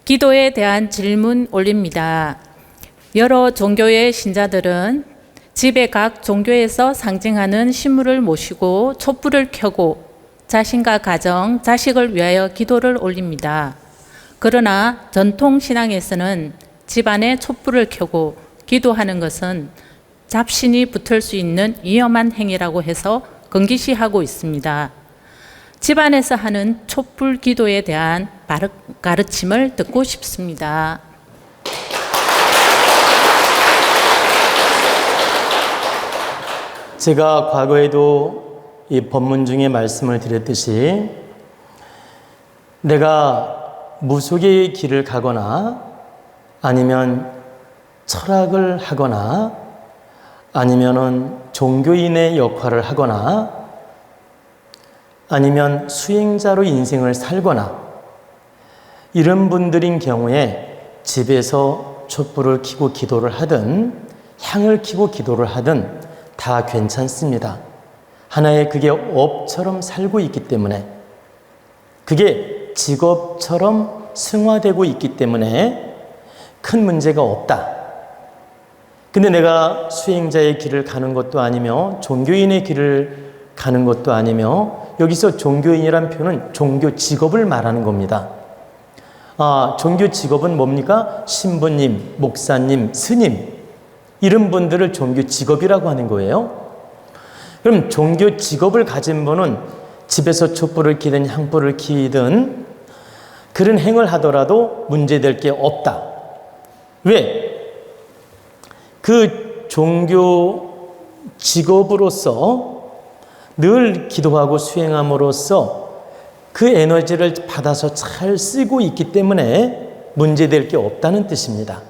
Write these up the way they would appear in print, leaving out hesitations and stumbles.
기도에 대한 질문 올립니다. 여러 종교의 신자들은 집에 각 종교에서 상징하는 신물을 모시고 촛불을 켜고 자신과 가정, 자식을 위하여 기도를 올립니다. 그러나 전통 신앙에서는 집안에 촛불을 켜고 기도하는 것은 잡신이 붙을 수 있는 위험한 행위라고 해서 금기시하고 있습니다. 집안에서 하는 촛불 기도에 대한 가르침을 듣고 싶습니다. 제가 과거에도 이 법문 중에 말씀을 드렸듯이 내가 무속의 길을 가거나 아니면 철학을 하거나 아니면은 종교인의 역할을 하거나 아니면 수행자로 인생을 살거나 이런 분들인 경우에 집에서 촛불을 켜고 기도를 하든 향을 켜고 기도를 하든 다 괜찮습니다. 하나의 그게 업처럼 살고 있기 때문에 그게 직업처럼 승화되고 있기 때문에 큰 문제가 없다. 근데 내가 수행자의 길을 가는 것도 아니며 종교인의 길을 가는 것도 아니며 여기서 종교인이란 표현은 종교 직업을 말하는 겁니다. 종교 직업은 뭡니까? 신부님, 목사님, 스님 이런 분들을 종교 직업이라고 하는 거예요. 그럼 종교 직업을 가진 분은 집에서 촛불을 켜든 향불을 켜든 그런 행을 하더라도 문제될 게 없다. 왜? 그 종교 직업으로서 늘 기도하고 수행함으로써 그 에너지를 받아서 잘 쓰고 있기 때문에 문제될 게 없다는 뜻입니다.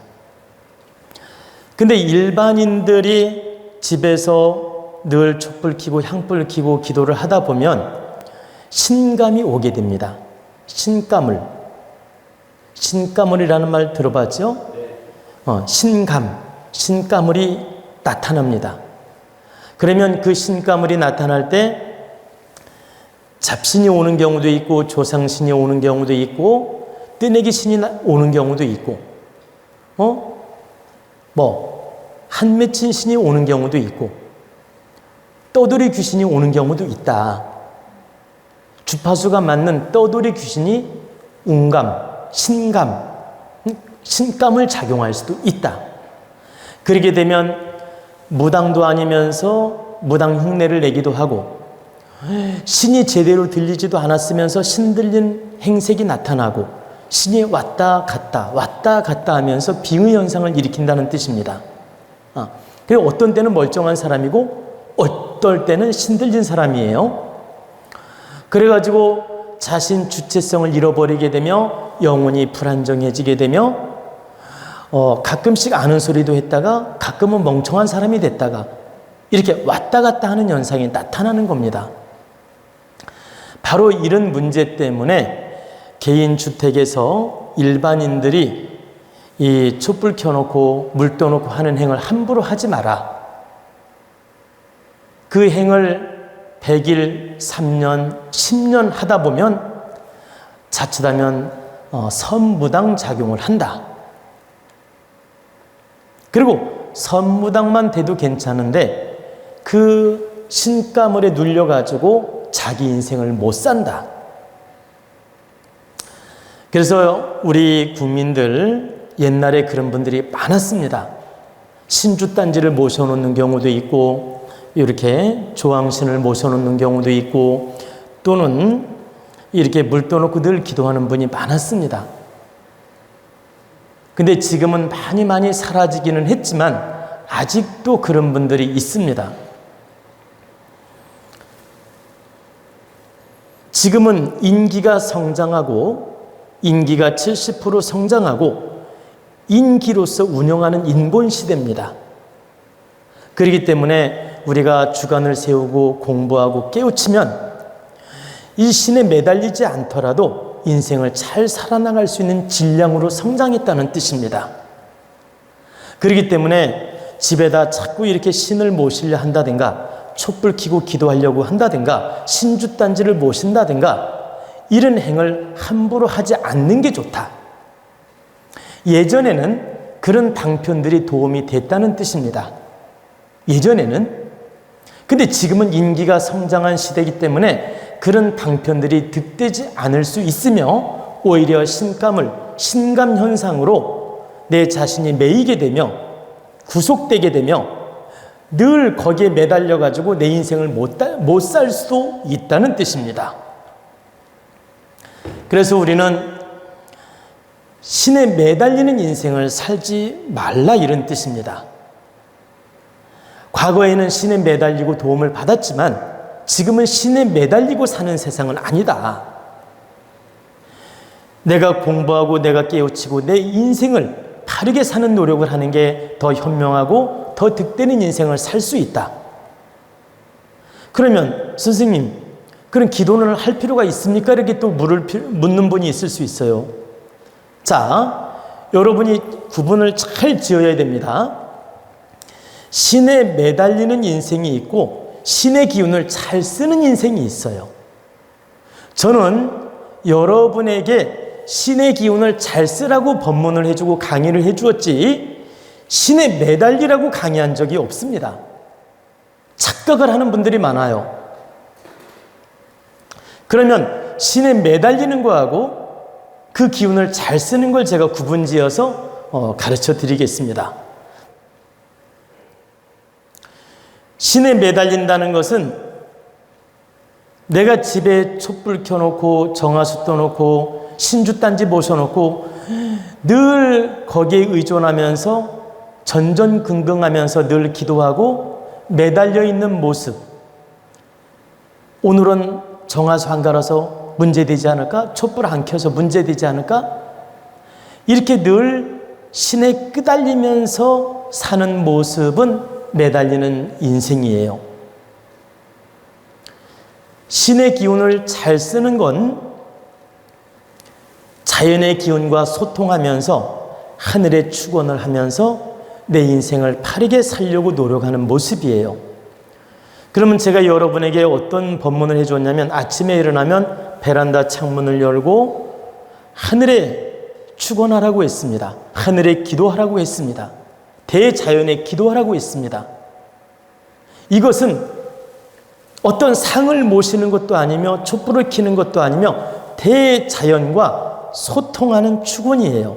근데 일반인들이 집에서 늘 촛불 켜고 향불 켜고 기도를 하다 보면 신감이 오게 됩니다. 신가물이라는 말 들어봤죠? 신가물이 나타납니다. 그러면 그 신가물이 나타날 때 잡신이 오는 경우도 있고 조상신이 오는 경우도 있고 뜨내기 신이 오는 경우도 있고 한맺힌 신이 오는 경우도 있고 떠돌이 귀신이 오는 경우도 있다. 주파수가 맞는 떠돌이 귀신이 운감, 신감을 작용할 수도 있다. 그렇게 되면 무당도 아니면서 무당 흉내를 내기도 하고 신이 제대로 들리지도 않았으면서 신 들린 행색이 나타나고 신이 왔다 갔다 하면서 빙의 현상을 일으킨다는 뜻입니다. 그리고 어떤 때는 멀쩡한 사람이고 어떨 때는 신 들린 사람이에요. 그래가지고 자신 주체성을 잃어버리게 되며 영혼이 불안정해지게 되며 가끔씩 아는 소리도 했다가 가끔은 멍청한 사람이 됐다가 이렇게 왔다 갔다 하는 현상이 나타나는 겁니다. 바로 이런 문제 때문에 개인 주택에서 일반인들이 이 촛불 켜놓고 물 떠놓고 하는 행을 함부로 하지 마라. 그 행을 100일, 3년, 10년 하다 보면 자칫하면 선무당 작용을 한다. 그리고 선무당만 돼도 괜찮은데 그 신가물에 눌려가지고 자기 인생을 못 산다. 그래서 우리 국민들 옛날에 그런 분들이 많았습니다. 신주단지를 모셔놓는 경우도 있고 이렇게 조왕신을 모셔놓는 경우도 있고 또는 이렇게 물 떠놓고 늘 기도하는 분이 많았습니다. 근데 지금은 많이 사라지기는 했지만 아직도 그런 분들이 있습니다. 지금은 인기가 성장하고 인기가 70% 성장하고 인기로서 운영하는 인본 시대입니다. 그렇기 때문에 우리가 주관을 세우고 공부하고 깨우치면 이 신에 매달리지 않더라도 인생을 잘 살아나갈 수 있는 질량으로 성장했다는 뜻입니다. 그렇기 때문에 집에다 자꾸 이렇게 신을 모시려 한다든가 촛불 켜고 기도하려고 한다든가 신주단지를 모신다든가 이런 행을 함부로 하지 않는 게 좋다. 예전에는 그런 방편들이 도움이 됐다는 뜻입니다. 예전에는. 근데 지금은 인기가 성장한 시대이기 때문에 그런 방편들이 득되지 않을 수 있으며 오히려 신감 현상으로 내 자신이 매이게 되며 구속되게 되며 늘 거기에 매달려 가지고 내 인생을 못 살 수도 있다는 뜻입니다. 그래서 우리는 신에 매달리는 인생을 살지 말라, 이런 뜻입니다. 과거에는 신에 매달리고 도움을 받았지만 지금은 신에 매달리고 사는 세상은 아니다. 내가 공부하고 내가 깨우치고 내 인생을 바르게 사는 노력을 하는 게 더 현명하고 더 득되는 인생을 살 수 있다. 그러면 선생님, 그런 기도를 할 필요가 있습니까? 이렇게 또 묻는 분이 있을 수 있어요. 자, 여러분이 구분을 잘 지어야 됩니다. 신에 매달리는 인생이 있고 신의 기운을 잘 쓰는 인생이 있어요. 저는 여러분에게 신의 기운을 잘 쓰라고 법문을 해주고 강의를 해주었지 신에 매달리라고 강의한 적이 없습니다. 착각을 하는 분들이 많아요. 그러면 신에 매달리는 거하고 그 기운을 잘 쓰는 걸 제가 구분지어서 가르쳐 드리겠습니다. 신에 매달린다는 것은 내가 집에 촛불 켜놓고 정화수 떠놓고 신주단지 모셔놓고 늘 거기에 의존하면서 전전긍긍하면서 늘 기도하고 매달려 있는 모습, 오늘은 정화수 안 갈아서 문제되지 않을까? 촛불 안 켜서 문제되지 않을까? 이렇게 늘 신에 끄달리면서 사는 모습은 매달리는 인생이에요. 신의 기운을 잘 쓰는 건 자연의 기운과 소통하면서 하늘의 축원을 하면서 내 인생을 바르게 살려고 노력하는 모습이에요. 그러면 제가 여러분에게 어떤 법문을 해줬냐면 아침에 일어나면 베란다 창문을 열고 하늘에 축원하라고 했습니다. 하늘에 기도하라고 했습니다. 대자연에 기도하라고 했습니다. 이것은 어떤 상을 모시는 것도 아니며 촛불을 켜는 것도 아니며 대자연과 소통하는 축원이에요.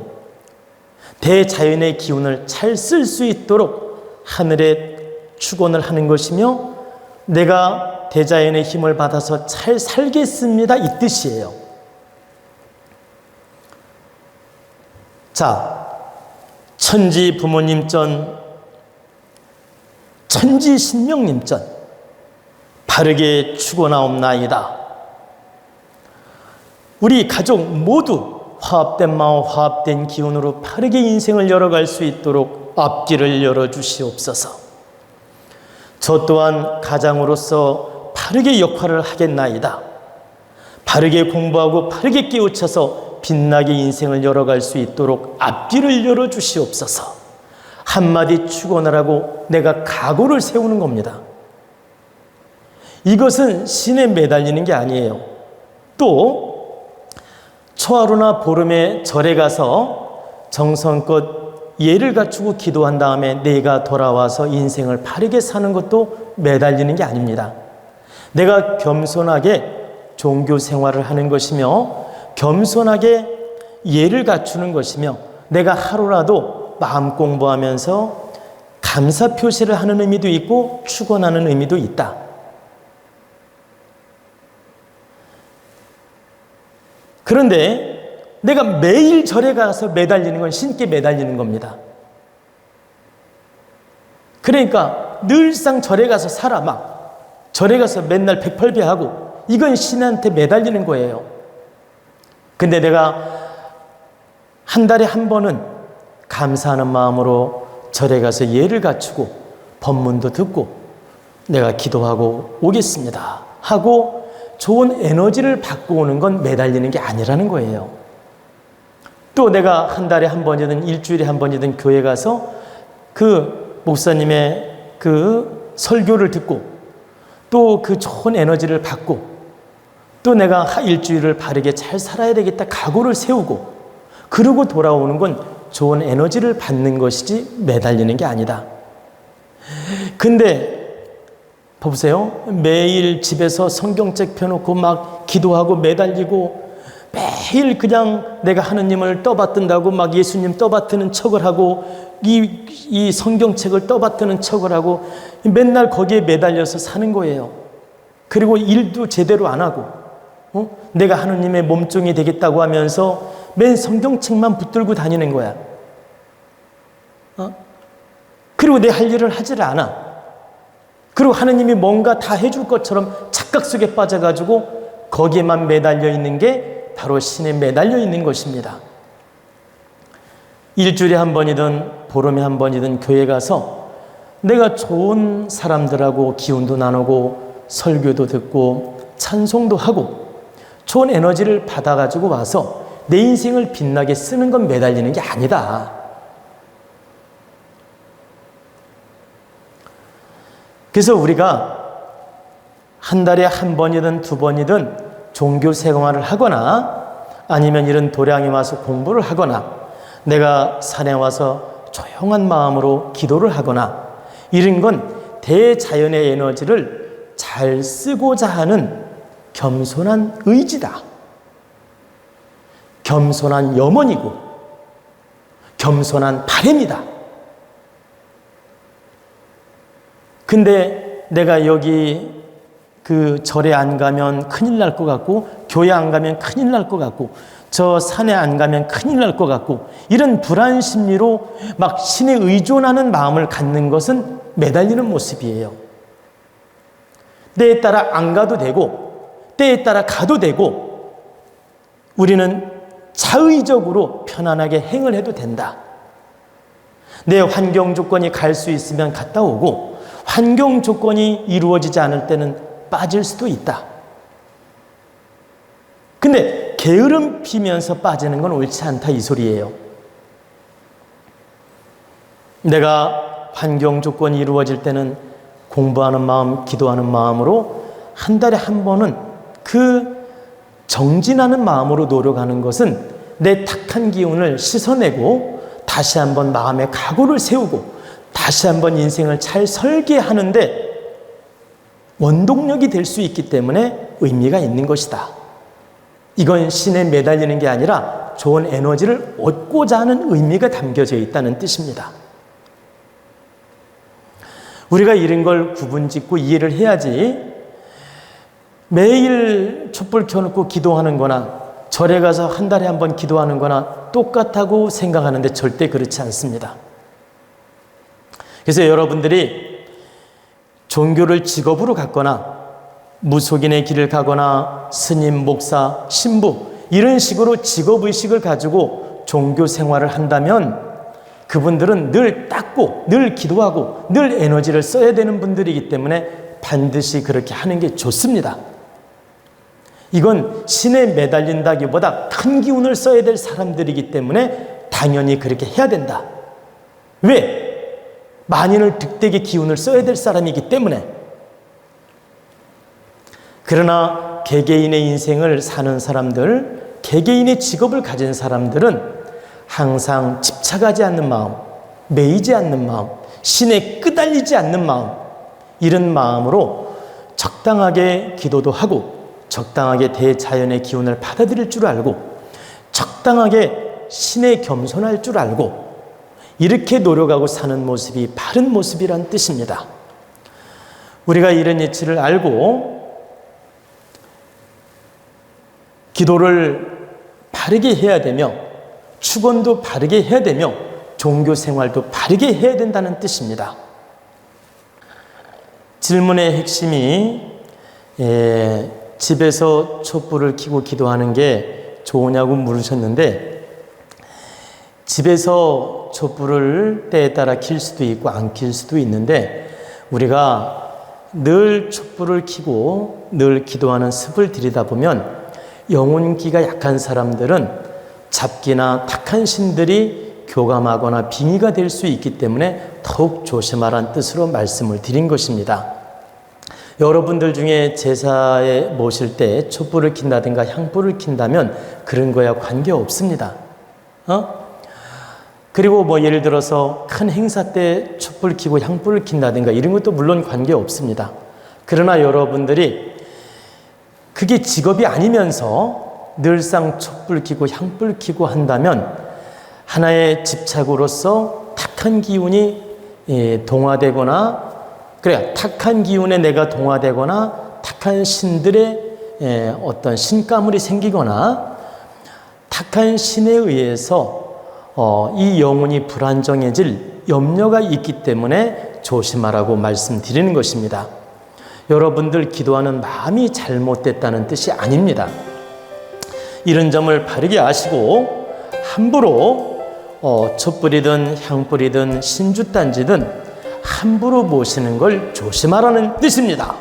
대자연의 기운을 잘 쓸 수 있도록 하늘에 축원을 하는 것이며 내가 대자연의 힘을 받아서 잘 살겠습니다, 이 뜻이에요. 자, 천지 부모님 전, 천지 신명님 전 바르게 축원하옵나이다. 우리 가족 모두 화합된 마음, 화합된 기운으로 바르게 인생을 열어갈 수 있도록 앞길을 열어주시옵소서. 저 또한 가장으로서 바르게 역할을 하겠나이다. 바르게 공부하고 바르게 깨우쳐서 빛나게 인생을 열어갈 수 있도록 앞길을 열어주시옵소서. 한마디 축원하라고 내가 각오를 세우는 겁니다. 이것은 신에 매달리는 게 아니에요. 또 초하루나 보름에 절에 가서 정성껏 예를 갖추고 기도한 다음에 내가 돌아와서 인생을 바르게 사는 것도 매달리는 게 아닙니다. 내가 겸손하게 종교 생활을 하는 것이며 겸손하게 예를 갖추는 것이며 내가 하루라도 마음 공부하면서 감사 표시를 하는 의미도 있고 축원하는 의미도 있다. 그런데 내가 매일 절에 가서 매달리는 건 신께 매달리는 겁니다. 그러니까 늘상 절에 가서 살아, 막 절에 가서 맨날 백팔배하고 이건 신한테 매달리는 거예요. 근데 내가 한 달에 한 번은 감사하는 마음으로 절에 가서 예를 갖추고 법문도 듣고 내가 기도하고 오겠습니다 하고 좋은 에너지를 받고 오는 건 매달리는 게 아니라는 거예요. 또 내가 한 달에 한 번이든 일주일에 한 번이든 교회 가서 그 목사님의 그 설교를 듣고 또 그 좋은 에너지를 받고 또 내가 일주일을 바르게 잘 살아야 되겠다 각오를 세우고 그러고 돌아오는 건 좋은 에너지를 받는 것이지 매달리는 게 아니다. 근데 보세요. 매일 집에서 성경책 펴놓고 막 기도하고 매달리고 매일 그냥 내가 하느님을 떠받든다고 막 예수님 떠받드는 척을 하고 이 성경책을 떠받드는 척을 하고 맨날 거기에 매달려서 사는 거예요. 그리고 일도 제대로 안 하고 내가 하느님의 몸종이 되겠다고 하면서 맨 성경책만 붙들고 다니는 거야. 그리고 내 할 일을 하질 않아. 그리고 하느님이 뭔가 다 해줄 것처럼 착각 속에 빠져가지고 거기에만 매달려 있는 게 바로 신에 매달려 있는 것입니다. 일주일에 한 번이든 보름에 한 번이든 교회 가서 내가 좋은 사람들하고 기운도 나누고 설교도 듣고 찬송도 하고 좋은 에너지를 받아가지고 와서 내 인생을 빛나게 쓰는 건 매달리는 게 아니다. 그래서 우리가 한 달에 한 번이든 두 번이든 종교 생활을 하거나 아니면 이런 도량에 와서 공부를 하거나 내가 산에 와서 조용한 마음으로 기도를 하거나 이런 건 대자연의 에너지를 잘 쓰고자 하는 겸손한 의지다. 겸손한 염원이고 겸손한 바람이다. 근데 내가 여기 그 절에 안 가면 큰일 날 것 같고 교회 안 가면 큰일 날 것 같고 저 산에 안 가면 큰일 날 것 같고 이런 불안 심리로 막 신에 의존하는 마음을 갖는 것은 매달리는 모습이에요. 때에 따라 안 가도 되고 때에 따라 가도 되고 우리는 자의적으로 편안하게 행을 해도 된다. 내 환경 조건이 갈 수 있으면 갔다 오고 환경 조건이 이루어지지 않을 때는 빠질 수도 있다. 근데 게으름 피면서 빠지는 건 옳지 않다 이 소리예요. 내가 환경 조건이 이루어질 때는 공부하는 마음, 기도하는 마음으로 한 달에 한 번은 그 정진하는 마음으로 노력하는 것은 내 탁한 기운을 씻어내고 다시 한번 마음의 각오를 세우고 다시 한번 인생을 잘 설계하는데 원동력이 될 수 있기 때문에 의미가 있는 것이다. 이건 신에 매달리는 게 아니라 좋은 에너지를 얻고자 하는 의미가 담겨져 있다는 뜻입니다. 우리가 이런 걸 구분짓고 이해를 해야지 매일 촛불 켜놓고 기도하는 거나 절에 가서 한 달에 한 번 기도하는 거나 똑같다고 생각하는데 절대 그렇지 않습니다. 그래서 여러분들이 종교를 직업으로 갖거나 무속인의 길을 가거나 스님, 목사, 신부 이런 식으로 직업의식을 가지고 종교 생활을 한다면 그분들은 늘 닦고 늘 기도하고 늘 에너지를 써야 되는 분들이기 때문에 반드시 그렇게 하는 게 좋습니다. 이건 신에 매달린다기보다 큰 기운을 써야 될 사람들이기 때문에 당연히 그렇게 해야 된다. 왜? 만인을 득되게 기운을 써야 될 사람이기 때문에. 그러나 개개인의 인생을 사는 사람들, 개개인의 직업을 가진 사람들은 항상 집착하지 않는 마음, 매이지 않는 마음, 신에 끄달리지 않는 마음, 이런 마음으로 적당하게 기도도 하고 적당하게 대자연의 기운을 받아들일 줄 알고 적당하게 신에 겸손할 줄 알고 이렇게 노력하고 사는 모습이 바른 모습이란 뜻입니다. 우리가 이런 이치를 알고 기도를 바르게 해야 되며 축원도 바르게 해야 되며 종교 생활도 바르게 해야 된다는 뜻입니다. 질문의 핵심이 집에서 촛불을 켜고 기도하는 게 좋으냐고 물으셨는데 집에서 촛불을 때에 따라 킬 수도 있고 안 킬 수도 있는데 우리가 늘 촛불을 켜고 늘 기도하는 습을 들이다 보면 영혼기가 약한 사람들은 잡기나 탁한 신들이 교감하거나 빙의가 될 수 있기 때문에 더욱 조심하라는 뜻으로 말씀을 드린 것입니다. 여러분들 중에 제사에 모실 때 촛불을 킨다든가 향불을 킨다면 그런 거야 관계없습니다. 그리고 뭐 예를 들어서 큰 행사 때 촛불 켜고 향불을 킨다든가 이런 것도 물론 관계 없습니다. 그러나 여러분들이 그게 직업이 아니면서 늘상 촛불 켜고 향불 켜고 한다면 하나의 집착으로서 탁한 기운이 동화되거나, 그래, 탁한 기운에 내가 동화되거나 탁한 신들의 어떤 신가물이 생기거나 탁한 신에 의해서 이 영혼이 불안정해질 염려가 있기 때문에 조심하라고 말씀드리는 것입니다. 여러분들 기도하는 마음이 잘못됐다는 뜻이 아닙니다. 이런 점을 바르게 아시고 함부로 촛불이든 향불이든 신주단지든 함부로 모시는 걸 조심하라는 뜻입니다.